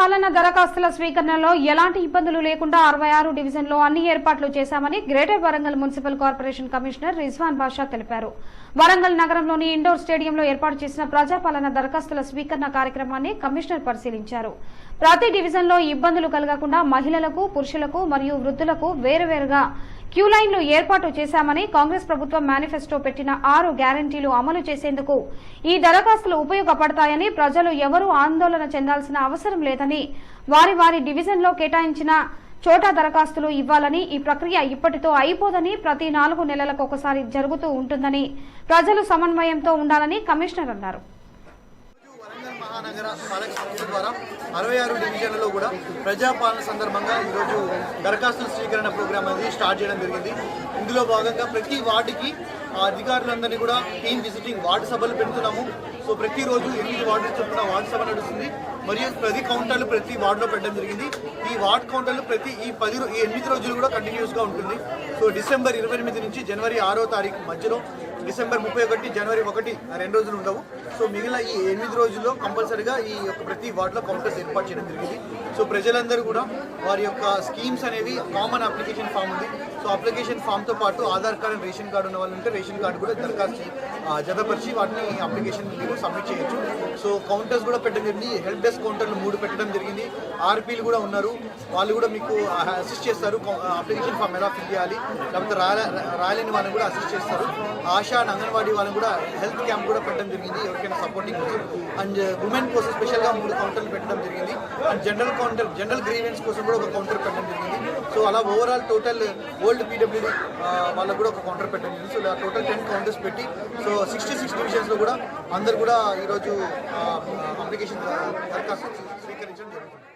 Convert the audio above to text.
ప్రజాపాలన దరఖాస్తుల స్వీకరణలో ఎలాంటి ఇబ్బందులు లేకుండా 66 డివిజన్లో అన్ని ఏర్పాట్లు చేశామని greater Warangal municipal corporation commissioner Rizwan Basha తెలిపారు. వరంగల్ నగరంలోని ఇండోర్ స్టేడియంలో ఏర్పాటు చేసిన ప్రజాపాలన దరఖాస్తుల స్వీకరణ కార్యక్రమాన్ని కమిషనర్ పరిశీలించారు. ప్రతి డివిజన్లో ఇబ్బందులు కలగకుండా మహిళలకు, పురుషులకు మరియు వృద్ధులకు వేరువేరుగా క్యూ లైన్లు ఏర్పాటు చేశామని, కాంగ్రెస్ ప్రభుత్వం మేనిఫెస్టో పెట్టిన 6 గ్యారంటీలు అమలు చేసేందుకు ఈ దరఖాస్తులు ఉపయోగపడతాయని, ప్రజలు ఎవరూ ఆందోళన చెందాల్సిన అవసరం లేదని, వారి వారి డివిజన్లో కేటాయించిన చోట దరఖాస్తులు ఇవ్వాలని, ఈ ప్రక్రియ ఇప్పటితో అయిపోదని, ప్రతి 4 నెలలకు ఒకసారి జరుగుతూ ఉంటుందని, ప్రజలు సమన్వయంతో ఉండాలని కమిషనర్ అన్నారు. మహానగర పాలక సంస్థ ద్వారా 66 డివిజన్లలో కూడా ప్రజాపాలన సందర్భంగా ఈరోజు దరఖాస్తుల స్వీకరణ ప్రోగ్రామ్ అనేది స్టార్ట్ చేయడం జరిగింది. ఇందులో భాగంగా ప్రతి వార్డుకి అధికారులందరినీ కూడా టీమ్ విజిటింగ్ వార్డు సభలు పెడుతున్నాము. సో ప్రతిరోజు 8 వార్డులు చొప్పున వార్డు సభ నడుస్తుంది. మరియు ప్రతి కౌంటర్లు ప్రతి వార్డులో పెట్టడం జరిగింది. ఈ వార్డు కౌంటర్లు ఈ 8 రోజులు కూడా కంటిన్యూస్గా ఉంటుంది. సో డిసెంబర్ 28 నుంచి జనవరి 6వ తారీఖు మధ్యలో, డిసెంబర్ 31, జనవరి 1 2 రోజులు ఉండవు. సో మిగిలిన ఈ 8 రోజుల్లో కంపల్సరీగా ఈ యొక్క ప్రతి వార్డులో కౌంటర్స్ ఏర్పాటు చేయడం జరిగింది. సో ప్రజలందరూ కూడా వారి యొక్క స్కీమ్స్ అనేవి కామన్ అప్లికేషన్ ఫామ్ ఉంది. సో అప్లికేషన్ ఫామ్తో పాటు Aadhaar card and ration card ఉన్న వాళ్ళు ఉంటే రేషన్ కార్డు కూడా దరఖాస్తు జతపరిచి వాటిని అప్లికేషన్ మీరు సబ్మిట్ చేయొచ్చు. సో కౌంటర్స్ కూడా పెట్టడం జరిగింది. హెల్ప్ డెస్క్ కౌంటర్లు 3 పెట్టడం జరిగింది. ఆర్పీలు కూడా ఉన్నారు, వాళ్ళు కూడా మీకు అసిస్ట్ చేస్తారు. అప్లికేషన్ ఫామ్ ఎలా ఫిల్ చేయాలి, లేకపోతే రాలేని వాళ్ళని కూడా అసిస్ట్ చేస్తారు. ఆశా అండ్ అంగన్వాడీ వాళ్ళని కూడా హెల్త్ క్యాంప్ కూడా పెట్టడం జరిగింది ఎవరికైనా సపోర్టింగ్ కోసం. అండ్ ఉమెన్ కోసం స్పెషల్గా 3 కౌంటర్లు పెట్టడం జరిగింది. అండ్ జనరల్ గ్రీవెన్స్ కోసం కూడా ఒక కౌంటర్ పెట్టడం జరిగింది. సో అలా ఓవరాల్ టోటల్ ఓల్డ్ పీడబ్ల్యూడీ వాళ్ళకు కూడా ఒక కౌంటర్ పెట్టడం జరిగింది. సో టోటల్ 10 కౌంటర్స్ పెట్టి సో 66 డివిజన్స్లో కూడా అందరు కూడా ఈరోజు అప్లికేషన్ దరఖాస్తు స్వీకరించడం జరుగుతుంది.